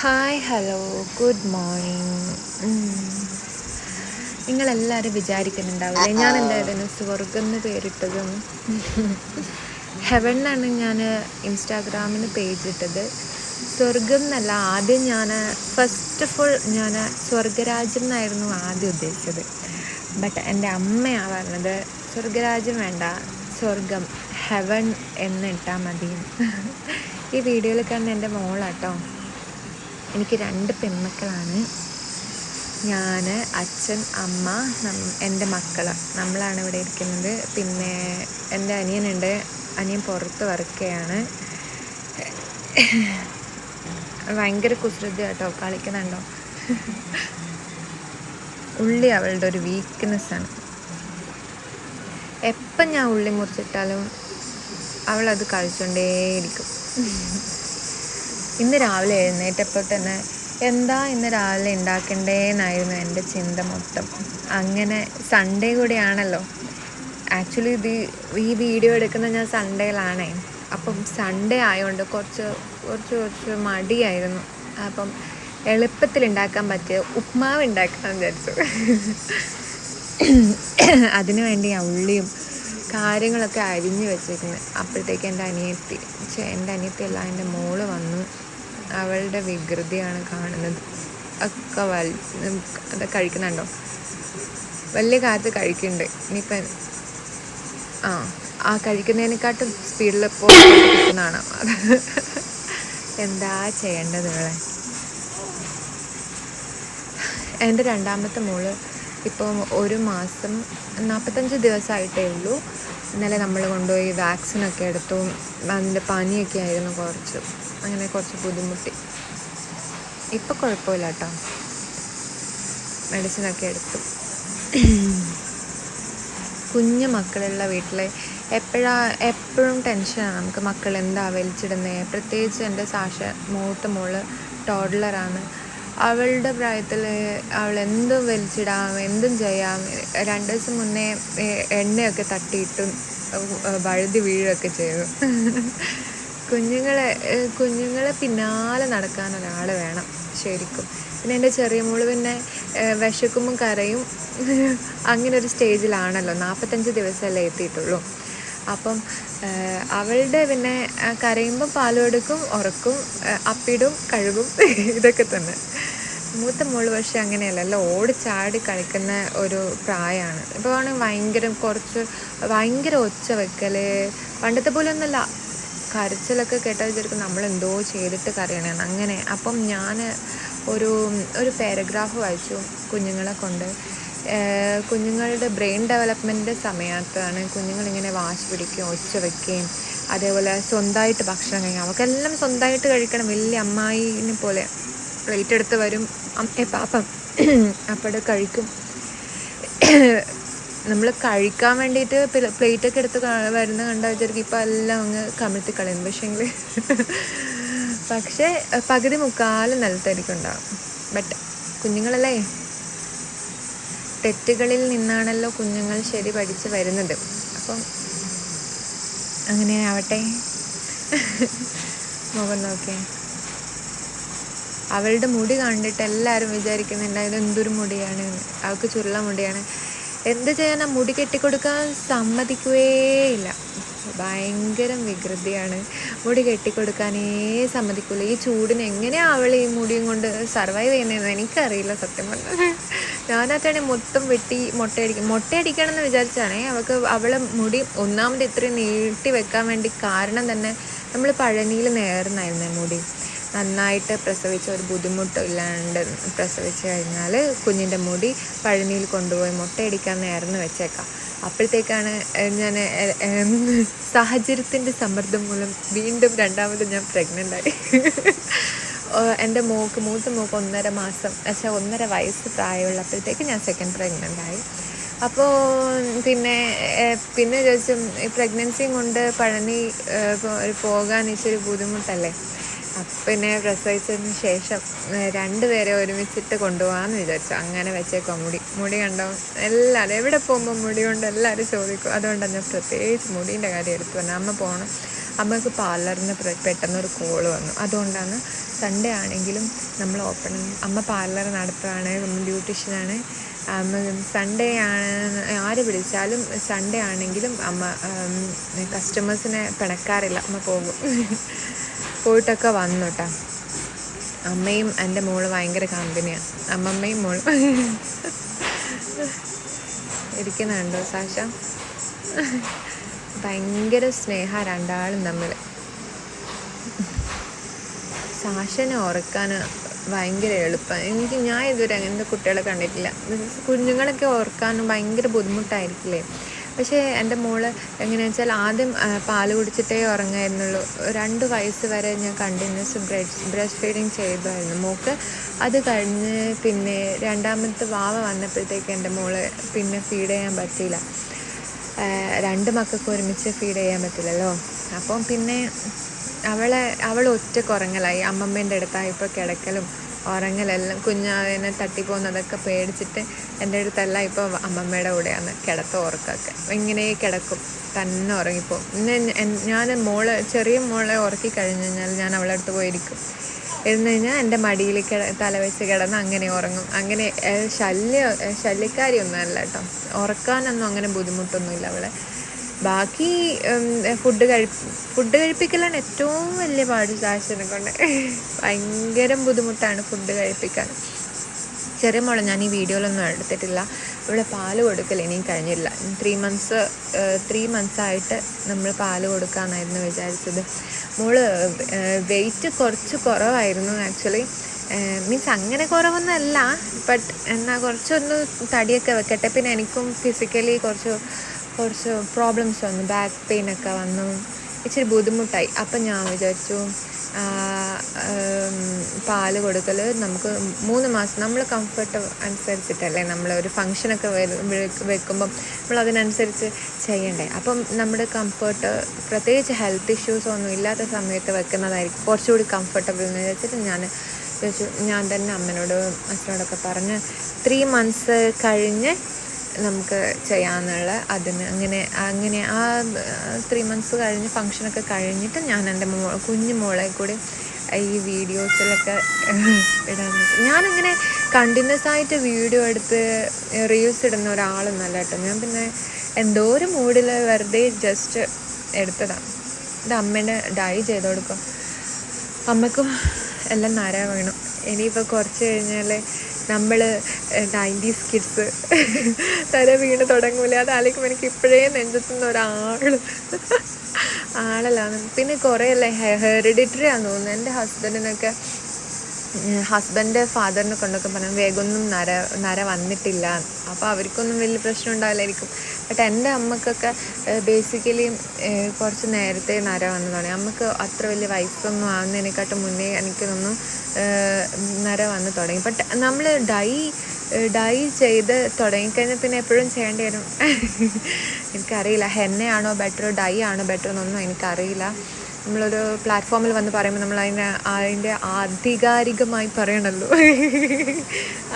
Hi hello good morning. നിങ്ങളെല്ലാവരും വിചാരിക്കുന്നുണ്ടാവില്ലേ ഞാൻ എന്തായിരുന്നു സ്വർഗം എന്ന് പേരിട്ടതെന്ന്. ഹെവൻ എന്നാണ് ഞാൻ ഇൻസ്റ്റാഗ്രാമിന് പേജ് ഇട്ടത്. സ്വർഗം എന്നല്ല, ആദ്യം ഫസ്റ്റ് ഓഫ് ഓൾ ഞാൻ സ്വർഗരാജ്യം എന്നായിരുന്നു ആദ്യം ഉദ്ദേശിച്ചത്. ബട്ട് എൻ്റെ അമ്മയാണ് പറഞ്ഞത് സ്വർഗരാജ്യം വേണ്ട, സ്വർഗം ഹെവൻ എന്നിട്ടാൽ മതി. ഈ വീഡിയോയിൽ കാണുന്ന എൻ്റെ മോളാട്ടോ. എനിക്ക് 2 പെൺമക്കളാണ്. ഞാൻ, അച്ഛൻ, അമ്മ, എൻ്റെ മക്കൾ, നമ്മളാണ് ഇവിടെ ഇരിക്കുന്നത്. പിന്നെ എൻ്റെ അനിയനുണ്ട്. അനിയൻ പുറത്ത് വർക്ക് ചെയ്യാണ്. ഭയങ്കര കുസൃതി കേട്ടോ, കളിക്കുന്നുണ്ടോ. ഉള്ളി അവളുടെ ഒരു വീക്ക്നെസ്സാണ്. എപ്പം ഞാൻ ഉള്ളി മുറിച്ചിട്ടാലും അവളത് കഴിച്ചുകൊണ്ടേയിരിക്കും. ഇന്ന് രാവിലെ എഴുന്നേറ്റപ്പോൾ തന്നെ എന്താ ഇന്ന് രാവിലെ ഉണ്ടാക്കണ്ടേന്നായിരുന്നു എൻ്റെ ചിന്ത മൊത്തം. അങ്ങനെ സൺഡേ കൂടിയാണല്ലോ. ആക്ച്വലി ഈ വീഡിയോ എടുക്കുന്നത് ഞാൻ സൺഡേയിലാണേ. അപ്പം സൺഡേ ആയതുകൊണ്ട് കുറച്ച് മടിയായിരുന്നു. അപ്പം എളുപ്പത്തിൽ ഉണ്ടാക്കാൻ പറ്റിയ ഉപ്മാവ് ഉണ്ടാക്കാമെന്ന് വിചാരിച്ചു. അതിനു വേണ്ടി ഞാൻ ഉള്ളിയും കാര്യങ്ങളൊക്കെ അരിഞ്ഞ് വെച്ചിരുന്നു. അപ്പോഴത്തേക്ക് എൻ്റെ അനിയത്തിയല്ല, എൻ്റെ മോള് വന്നു. അവളുടെ വികൃതിയാണ് കാണുന്നത്. ഒക്കെ അത് കഴിക്കുന്നുണ്ടോ, വലിയ കാലത്ത് കഴിക്കുന്നുണ്ട്. ഇനിയിപ്പം ആ കഴിക്കുന്നതിനെക്കാട്ടും സ്പീഡിൽ പോകുന്നതാണ്. എന്താ ചെയ്യേണ്ടത് ഇവളെ. എൻ്റെ രണ്ടാമത്തെ മോള് ഇപ്പം 1 മാസം 45 ദിവസമായിട്ടേ ഉള്ളൂ. ഇന്നലെ നമ്മൾ കൊണ്ടുപോയി വാക്സിനൊക്കെ എടുത്തു. അതിൻ്റെ പനിയൊക്കെ ആയിരുന്നു അങ്ങനെ കുറച്ച് ബുദ്ധിമുട്ടി. ഇപ്പം കുഴപ്പമില്ല കേട്ടോ, മെഡിസിനൊക്കെ എടുത്തു. കുഞ്ഞു മക്കളുള്ള വീട്ടിൽ എപ്പോഴും ടെൻഷനാണ് നമുക്ക്. മക്കൾ എന്താ വലിച്ചിടുന്നത്. പ്രത്യേകിച്ച് എൻ്റെ മൂത്ത മോള് ടോഡ്ലറാണ്. അവളുടെ പ്രായത്തിൽ അവൾ എന്തും വലിച്ചിടാം, എന്തും ചെയ്യാം. 2 ദിവസം മുന്നേ എണ്ണയൊക്കെ തട്ടിയിട്ടും വഴുതി വീഴുകയൊക്കെ ചെയ്തു. കുഞ്ഞുങ്ങളെ പിന്നാലെ നടക്കാൻ ഒരാൾ വേണം ശരിക്കും. പിന്നെ എൻ്റെ ചെറിയ മോള് പിന്നെ വിശക്കുമ്പം കരയും. അങ്ങനെ ഒരു സ്റ്റേജിലാണല്ലോ. 45 ദിവസമല്ലേ എത്തിയിട്ടുള്ളൂ. അപ്പം അവളുടെ പിന്നെ കരയുമ്പോൾ പാലും എടുക്കും, ഉറക്കും, അപ്പിടും, കഴുകും, ഇതൊക്കെ തന്നെ. മൂത്ത മോള് പക്ഷെ അങ്ങനെയല്ലല്ലോ, ഓടിച്ചാടി കളിക്കുന്ന ഒരു പ്രായമാണ്. ഇപ്പോൾ ആണെങ്കിൽ ഭയങ്കര ഒച്ച വെക്കൽ, പണ്ടത്തെ പോലെ ഒന്നല്ല. കരച്ചിലൊക്കെ കേട്ടാൽ വിചാരിക്കും നമ്മളെന്തോ ചെയ്തിട്ട് കരയണമെന്ന്. അങ്ങനെ അപ്പം ഞാൻ ഒരു പാരഗ്രാഫ് വായിച്ചു കുഞ്ഞുങ്ങളെ കൊണ്ട്. കുഞ്ഞുങ്ങളുടെ ബ്രെയിൻ ഡെവലപ്മെൻറ്റ് സമയത്താണ് കുഞ്ഞുങ്ങളിങ്ങനെ വാശി പിടിക്കുകയും ഒച്ച വയ്ക്കുകയും അതേപോലെ സ്വന്തമായിട്ട് ഭക്ഷണം കഴിക്കും. അവർക്കെല്ലാം സ്വന്തമായിട്ട് കഴിക്കണം. വലിയ അമ്മായിനെ പോലെ പ്ലേറ്റ് എടുത്ത് വരും, പാപ്പം അപ്പോഴേ കഴിക്കും. നമ്മൾ കഴിക്കാൻ വേണ്ടിയിട്ട് പ്ലേറ്റൊക്കെ എടുത്ത് വരുന്ന കണ്ടാൽ വിചാരിക്കും ഇപ്പം എല്ലാം അങ്ങ് കമിഴ്ത്തി കളയും. പക്ഷേ പകുതി മുക്കാലും നിലത്തായിരിക്കും ഉണ്ടാവും. ബട്ട് കുഞ്ഞുങ്ങളല്ലേ, തെറ്റുകളിൽ നിന്നാണല്ലോ കുഞ്ഞുങ്ങൾ ശരി പഠിച്ച് വരുന്നത്. അപ്പം അങ്ങനെ ആവട്ടെ. മുഖം നോക്കേ, അവളുടെ മുടി കണ്ടിട്ട് എല്ലാവരും വിചാരിക്കുന്നുണ്ട് ഇതെന്തൊരു മുടിയാണ്, അവൾക്ക് ചുരുള മുടിയാണ്. എന്ത് ചെയ്യാനാ, മുടി കെട്ടിക്കൊടുക്കാൻ സമ്മതിക്കുകയില്ല. ഭയങ്കര വികൃതിയാണ്. മുടി കെട്ടിക്കൊടുക്കാനേ സമ്മതിക്കില്ല. ഈ ചൂടിന് എങ്ങനെയാണ് അവൾ ഈ മുടിയും കൊണ്ട് സർവൈവ് ചെയ്യുന്നതെന്ന് എനിക്കറിയില്ല സത്യം പറഞ്ഞാൽ. ഞാനകത്താണെങ്കിൽ മൊത്തം വെട്ടി മൊട്ടയടിക്കണം എന്ന് വിചാരിച്ചാണേ. അവളെ മുടി ഒന്നാമത് ഇത്രയും നീട്ടി വെക്കാൻ വേണ്ടി കാരണം തന്നെ നമ്മൾ പഴനിയിൽ നേർന്നായിരുന്നു. മുടി നന്നായിട്ട് പ്രസവിച്ച ഒരു ബുദ്ധിമുട്ടില്ലാണ്ട് പ്രസവിച്ച് കഴിഞ്ഞാൽ കുഞ്ഞിൻ്റെ മുടി പഴനിയിൽ കൊണ്ടുപോയി മുട്ടയടിക്കാൻ നേർന്ന് വെച്ചേക്കാം. അപ്പോഴത്തേക്കാണ് ഞാൻ സാഹചര്യത്തിൻ്റെ സമ്മർദ്ദം മൂലം വീണ്ടും രണ്ടാമത് ഞാൻ പ്രഗ്നൻ്റായി. എൻ്റെ മൂത്ത മോൾക്ക് 1.5 മാസം 1.5 വയസ്സ് പ്രായമുള്ളപ്പോഴത്തേക്ക് ഞാൻ സെക്കൻഡ് പ്രഗ്നൻ്റായി. അപ്പോൾ പിന്നെ ചോദിച്ചു, ഈ പ്രഗ്നൻസിയും കൊണ്ട് പഴനി പോകാൻ ഇച്ചിരി ബുദ്ധിമുട്ടല്ലേ. പിന്നെ പ്രസവിച്ചതിന് ശേഷം 2 പേരെ ഒരുമിച്ചിട്ട് കൊണ്ടുപോകാമെന്ന് വിചാരിച്ചു. അങ്ങനെ വെച്ചേക്കോ. മുടി കണ്ടോ, എല്ലാവരും എവിടെ പോകുമ്പോൾ മുടി കൊണ്ട് എല്ലാവരും ചോദിക്കും. അതുകൊണ്ടാണ് ഞാൻ പ്രത്യേകിച്ച് മുടീൻ്റെ കാര്യം എടുത്തു പറഞ്ഞത്. അമ്മ പോകണം. അമ്മക്ക് പാർലറിന് പെട്ടെന്നൊരു കോള് വന്നു. അതുകൊണ്ടാണ് സൺഡേ ആണെങ്കിലും നമ്മൾ ഓപ്പൺ. അമ്മ പാർലർ നടത്തുകയാണ്, ബ്യൂട്ടീഷ്യനാണ്. സൺഡേ ആണ് ആര് വിളിച്ചാലും സൺഡേ ആണെങ്കിലും അമ്മ കസ്റ്റമേഴ്സിനെ പിണക്കാറില്ല, അമ്മ പോകും. പോയിട്ടൊക്കെ വന്നു കേട്ടോ. അമ്മയും എൻ്റെ മോള് ഭയങ്കര കമ്പനിയാണ്, അമ്മമ്മയും മോളും ഇരിക്കുന്നുണ്ടോ സാഷ? ഭയങ്കര സ്നേഹ രണ്ടാളും തമ്മിൽ. സാഷനെ ഓർക്കാൻ ഭയങ്കര എളുപ്പമാണ്. ഞാൻ ഇതുവരെ അങ്ങനത്തെ കുട്ടികളെ കണ്ടിട്ടില്ല. കുഞ്ഞുങ്ങളൊക്കെ ഓർക്കാനും ഭയങ്കര ബുദ്ധിമുട്ടായിരിക്കില്ലേ. പക്ഷേ എൻ്റെ മോള് എങ്ങനെയാണെന്ന് വെച്ചാൽ ആദ്യം പാല് കുടിച്ചിട്ടേ ഉറങ്ങായിരുന്നുള്ളൂ. 2 വയസ്സ് വരെ ഞാൻ കണ്ടിന്യൂസ് ബ്രസ്റ്റ് ഫീഡിങ് ചെയ്തായിരുന്നു മോൾക്ക്. അത് കഴിഞ്ഞ് പിന്നെ രണ്ടാമത്തെ വാവ വന്നപ്പോഴത്തേക്ക് എൻ്റെ മോള് പിന്നെ ഫീഡ് ചെയ്യാൻ പറ്റിയില്ല. 2 മക്കൾക്ക് ഒരുമിച്ച് ഫീഡ് ചെയ്യാൻ പറ്റില്ലല്ലോ. അപ്പം പിന്നെ അവൾ ഒറ്റയ്ക്ക് ഉറങ്ങലായി. അമ്മമ്മേൻ്റെ അടുത്തായപ്പോൾ കിടക്കലും ഉറങ്ങലെല്ലാം കുഞ്ഞാവിനെ തട്ടിപ്പോകുന്നതൊക്കെ പേടിച്ചിട്ട് എൻ്റെ അടുത്തെല്ലാം ഇപ്പോൾ അമ്മമ്മയുടെ കൂടെയാണ് ഉറക്കമൊക്കെ. ഇങ്ങനെ കിടക്കും, തന്നെ ഉറങ്ങിപ്പോവും. പിന്നെ ഞാൻ ചെറിയ മോളെ ഉറക്കി കഴിഞ്ഞ് കഴിഞ്ഞാൽ ഞാൻ അവളുടെ അടുത്ത് പോയിരിക്കും. ഇരുന്ന് കഴിഞ്ഞാൽ എൻ്റെ മടിയിൽ തല വെച്ച് കിടന്ന് അങ്ങനെ ഉറങ്ങും. അങ്ങനെ ശല്യക്കാരിയൊന്നും അല്ല കേട്ടോ. ഉറക്കാനൊന്നും അങ്ങനെ ബുദ്ധിമുട്ടൊന്നുമില്ല അവളെ. ബാക്കി ഫുഡ് കഴിപ്പിക്കലാണ് ഏറ്റവും വലിയ പാട് സാക്ഷനെ കൊണ്ട്. ഭയങ്കര ബുദ്ധിമുട്ടാണ് ഫുഡ് കഴിപ്പിക്കാൻ. ചെറിയ മോളെ ഞാൻ ഈ വീഡിയോയിലൊന്നും എടുത്തിട്ടില്ല. ഇവിടെ പാല് കൊടുക്കൽ ഇനിയും കഴിഞ്ഞില്ല. 3 മന്ത്സായിട്ട് നമ്മൾ പാല് കൊടുക്കാമെന്നായിരുന്നു വിചാരിച്ചത്. മോള് വെയിറ്റ് കുറച്ച് കുറവായിരുന്നു ആക്ച്വലി. മീൻസ് അങ്ങനെ കുറവൊന്നുമല്ല, ബട്ട് എന്നാൽ കുറച്ചൊന്ന് തടിയൊക്കെ വെക്കട്ടെ. പിന്നെ എനിക്കും ഫിസിക്കലി കുറച്ച് പ്രോബ്ലംസ് വന്നു, ബാക്ക് പെയിനൊക്കെ വന്നു, ഇച്ചിരി ബുദ്ധിമുട്ടായി. അപ്പം ഞാൻ വിചാരിച്ചു പാല് കൊടുക്കൽ നമുക്ക് 3 മാസം നമ്മൾ കംഫർട്ട് അനുസരിച്ചിട്ടല്ലേ നമ്മൾ ഒരു ഫങ്ഷനൊക്കെ വെക്കുമ്പം നമ്മളതിനനുസരിച്ച് ചെയ്യണ്ടേ. അപ്പം നമ്മുടെ കംഫർട്ട്, പ്രത്യേകിച്ച് ഹെൽത്ത് ഇഷ്യൂസ് ഒന്നും ഇല്ലാത്ത സമയത്ത് വെക്കുന്നതായിരിക്കും കുറച്ചുകൂടി കംഫർട്ടബിൾ എന്ന് വിചാരിച്ചിട്ട് ഞാൻ തന്നെ അച്ഛനോടൊക്കെ പറഞ്ഞ് 3 മന്ത്സ് കഴിഞ്ഞ് നമുക്ക് ചെയ്യാമെന്നുള്ള അങ്ങനെ ആ 3 മന്ത്സ് കഴിഞ്ഞ് ഫങ്ഷനൊക്കെ കഴിഞ്ഞിട്ട് ഞാൻ എൻ്റെ കുഞ്ഞു മോളെ കൂടി ഈ വീഡിയോസിലൊക്കെ ഇടാൻ പറ്റും. ഞാനിങ്ങനെ കണ്ടിന്യൂസ് ആയിട്ട് വീഡിയോ എടുത്ത് റീൽസ് ഇടുന്ന ഒരാളൊന്നല്ല കേട്ടോ. ഞാൻ പിന്നെ എന്തോ ഒരു മൂഡിൽ വെറുതെ ജസ്റ്റ് എടുത്തതാണ്. ഇത് അമ്മേനെ ഡൈ ചെയ്ത് കൊടുക്കും. അമ്മക്കും എല്ലാം നര വേണം. ഇനിയിപ്പോൾ കുറച്ച് കഴിഞ്ഞാൽ നമ്മൾ 90s കിഡ്സ് തല വീണ് തുടങ്ങൂല. അതാലേക്കും എനിക്ക് ഇപ്പോഴേ നെഞ്ചെത്തുന്ന ആളലാണ്. പിന്നെ കുറേ അല്ലേ ഹെറിഡിറ്ററി ആണെന്ന് തോന്നുന്നു. എൻ്റെ ഹസ്ബൻഡ് ഫാദറിനെ കൊണ്ടൊക്കെ പറഞ്ഞു വേഗമൊന്നും നര വന്നിട്ടില്ല. അപ്പോൾ അവർക്കൊന്നും വലിയ പ്രശ്നം ഉണ്ടാവില്ലായിരിക്കും. ബട്ട് എൻ്റെ അമ്മക്കൊക്കെ ബേസിക്കലി കുറച്ച് നേരത്തെ നര വന്നു തുടങ്ങി. അമ്മക്ക് അത്ര വലിയ വയസ്സൊന്നും ആവുന്നതിനെക്കാട്ടും മുന്നേ എനിക്ക് തോന്നുന്നു നര വന്ന് തുടങ്ങി. ബട്ട് നമ്മൾ ഡൈ ചെയ്ത് തുടങ്ങിക്കഴിഞ്ഞാൽ പിന്നെ എപ്പോഴും ചെയ്യേണ്ടി വരും. എനിക്കറിയില്ല ഹെന്നയാണോ ബെറ്റർ ഡൈ ആണോ ബെറ്റർ എന്നൊന്നും എനിക്കറിയില്ല. നമ്മളൊരു പ്ലാറ്റ്ഫോമിൽ വന്ന് പറയുമ്പോൾ നമ്മൾ അതിൻ്റെ ആധികാരികമായി പറയണമല്ലോ.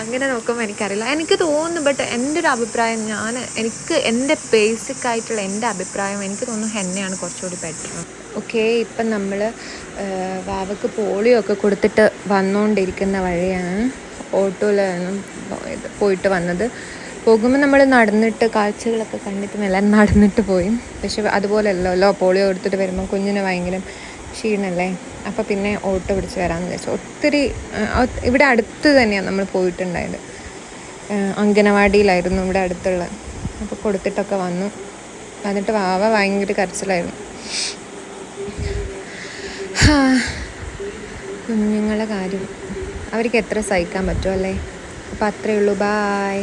അങ്ങനെ നോക്കുമ്പോൾ എനിക്കറിയില്ല, എനിക്ക് തോന്നുന്നു. ബട്ട് എൻ്റെ ഒരു അഭിപ്രായം, എനിക്ക് എൻ്റെ ബേസിക്കായിട്ടുള്ള എൻ്റെ അഭിപ്രായം എനിക്ക് തോന്നുന്നു ഹെന്നയാണ് കുറച്ചുകൂടി ബെറ്റർ. ഓക്കെ, ഇപ്പം നമ്മൾ വാവക്ക് പോളിയോ ഒക്കെ കൊടുത്തിട്ട് വന്നുകൊണ്ടിരിക്കുന്ന വഴിയാണ്. ഓട്ടോയിലാണ് പോയിട്ട് വന്നത്. പോകുമ്പോൾ നമ്മൾ നടന്നിട്ട് കാഴ്ചകളൊക്കെ കണ്ടിട്ടും എല്ലാം നടന്നിട്ട് പോയി. പക്ഷെ അതുപോലെയല്ലോ പോളിയോ എടുത്തിട്ട് വരുമ്പോൾ കുഞ്ഞിന് ഭയങ്കര ക്ഷീണമല്ലേ. അപ്പോൾ പിന്നെ ഓട്ടോ പിടിച്ച് വരാമെന്ന് വിചാരിച്ചു. ഒത്തിരി ഇവിടെ അടുത്ത് തന്നെയാണ് നമ്മൾ പോയിട്ടുണ്ടായത്. അംഗനവാടിയിലായിരുന്നു ഇവിടെ അടുത്തുള്ള. അപ്പോൾ കൊടുത്തിട്ടൊക്കെ വന്നിട്ട് വാവ ഭയങ്കര കരച്ചിലായിരുന്നു. കുഞ്ഞുങ്ങളുടെ കാര്യം അവർക്ക് എത്ര സഹിക്കാൻ പറ്റുമല്ലേ. അപ്പോൾ അത്രയേ ഉള്ളൂ. ബായ്.